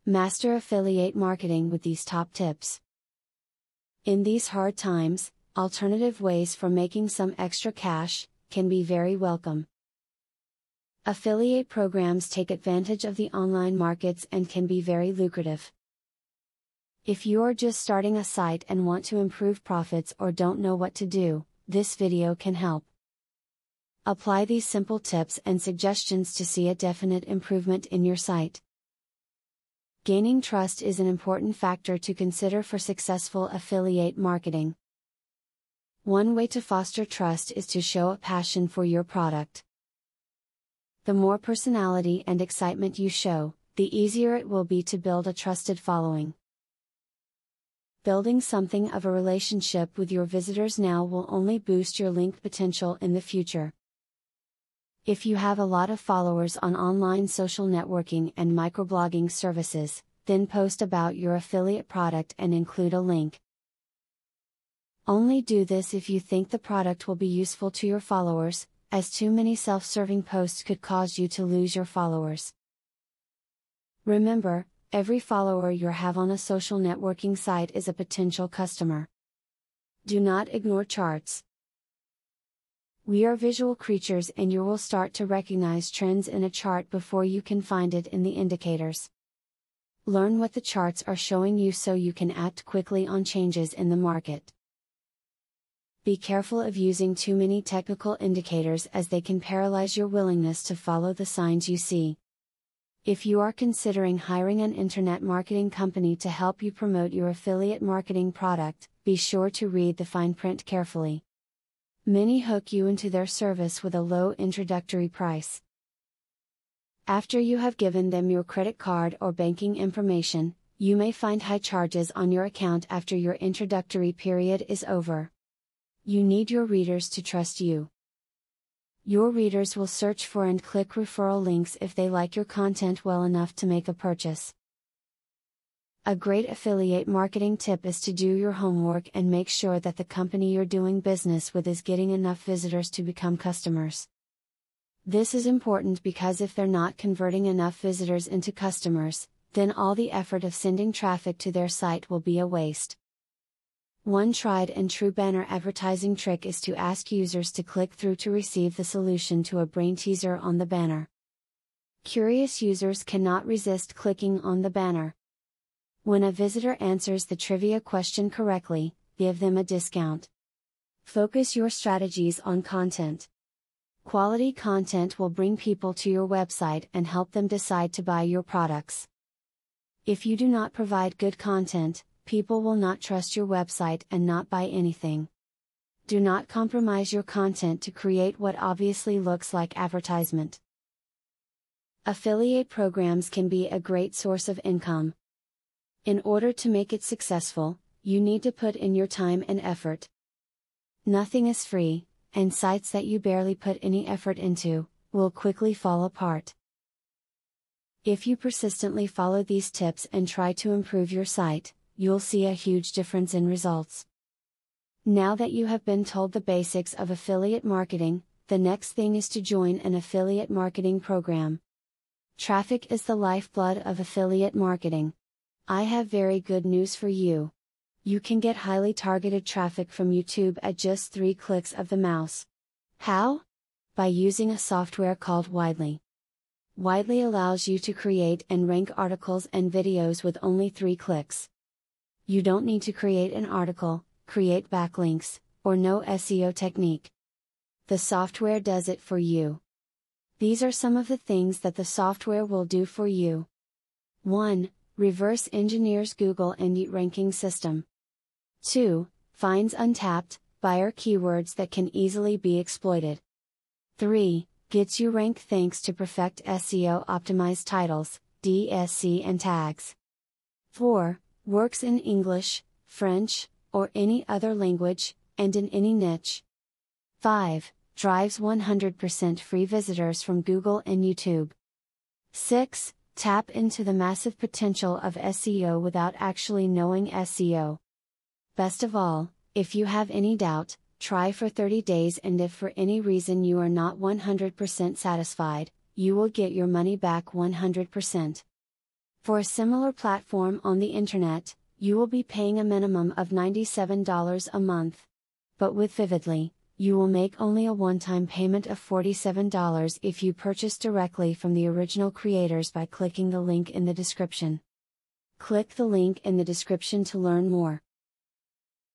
Master affiliate marketing with these top tips. In these hard times, alternative ways for making some extra cash can be very welcome. Affiliate programs take advantage of the online markets and can be very lucrative. If you're just starting a site and want to improve profits or don't know what to do, this video can help. Apply these simple tips and suggestions to see a definite improvement in your site. Gaining trust is an important factor to consider for successful affiliate marketing. One way to foster trust is to show a passion for your product. The more personality and excitement you show, the easier it will be to build a trusted following. Building something of a relationship with your visitors now will only boost your link potential in the future. If you have a lot of followers on online social networking and microblogging services, then post about your affiliate product and include a link. Only do this if you think the product will be useful to your followers, as too many self-serving posts could cause you to lose your followers. Remember, every follower you have on a social networking site is a potential customer. Do not ignore charts. We are visual creatures and you will start to recognize trends in a chart before you can find it in the indicators. Learn what the charts are showing you so you can act quickly on changes in the market. Be careful of using too many technical indicators as they can paralyze your willingness to follow the signs you see. If you are considering hiring an internet marketing company to help you promote your affiliate marketing product, be sure to read the fine print carefully. Many hook you into their service with a low introductory price. After you have given them your credit card or banking information, you may find high charges on your account after your introductory period is over. You need your readers to trust you. Your readers will search for and click referral links if they like your content well enough to make a purchase. A great affiliate marketing tip is to do your homework and make sure that the company you're doing business with is getting enough visitors to become customers. This is important because if they're not converting enough visitors into customers, then all the effort of sending traffic to their site will be a waste. One tried and true banner advertising trick is to ask users to click through to receive the solution to a brain teaser on the banner. Curious users cannot resist clicking on the banner. When a visitor answers the trivia question correctly, give them a discount. Focus your strategies on content. Quality content will bring people to your website and help them decide to buy your products. If you do not provide good content, people will not trust your website and not buy anything. Do not compromise your content to create what obviously looks like advertisement. Affiliate programs can be a great source of income. In order to make it successful, you need to put in your time and effort. Nothing is free, and sites that you barely put any effort into will quickly fall apart. If you persistently follow these tips and try to improve your site, you'll see a huge difference in results. Now that you have been told the basics of affiliate marketing, the next thing is to join an affiliate marketing program. Traffic is the lifeblood of affiliate marketing. I have very good news for you. You can get highly targeted traffic from YouTube at just 3 clicks of the mouse. How? By using a software called Widely. Widely allows you to create and rank articles and videos with only 3 clicks. You don't need to create an article, create backlinks, or know SEO technique. The software does it for you. These are some of the things that the software will do for you. 1. Reverse engineers Google Indie ranking system. 2. Finds untapped buyer keywords that can easily be exploited. 3. Gets you ranked thanks to Perfect SEO optimized titles, DSC and tags. 4. Works in English, French, or any other language, and in any niche. 5. Drives 100% free visitors from Google and YouTube. 6. Tap into the massive potential of SEO without actually knowing SEO. Best of all, if you have any doubt, try for 30 days and if for any reason you are not 100% satisfied, you will get your money back 100%. For a similar platform on the internet, you will be paying a minimum of $97 a month. But with Vividly, you will make only a one-time payment of $47 if you purchase directly from the original creators by clicking the link in the description. Click the link in the description to learn more.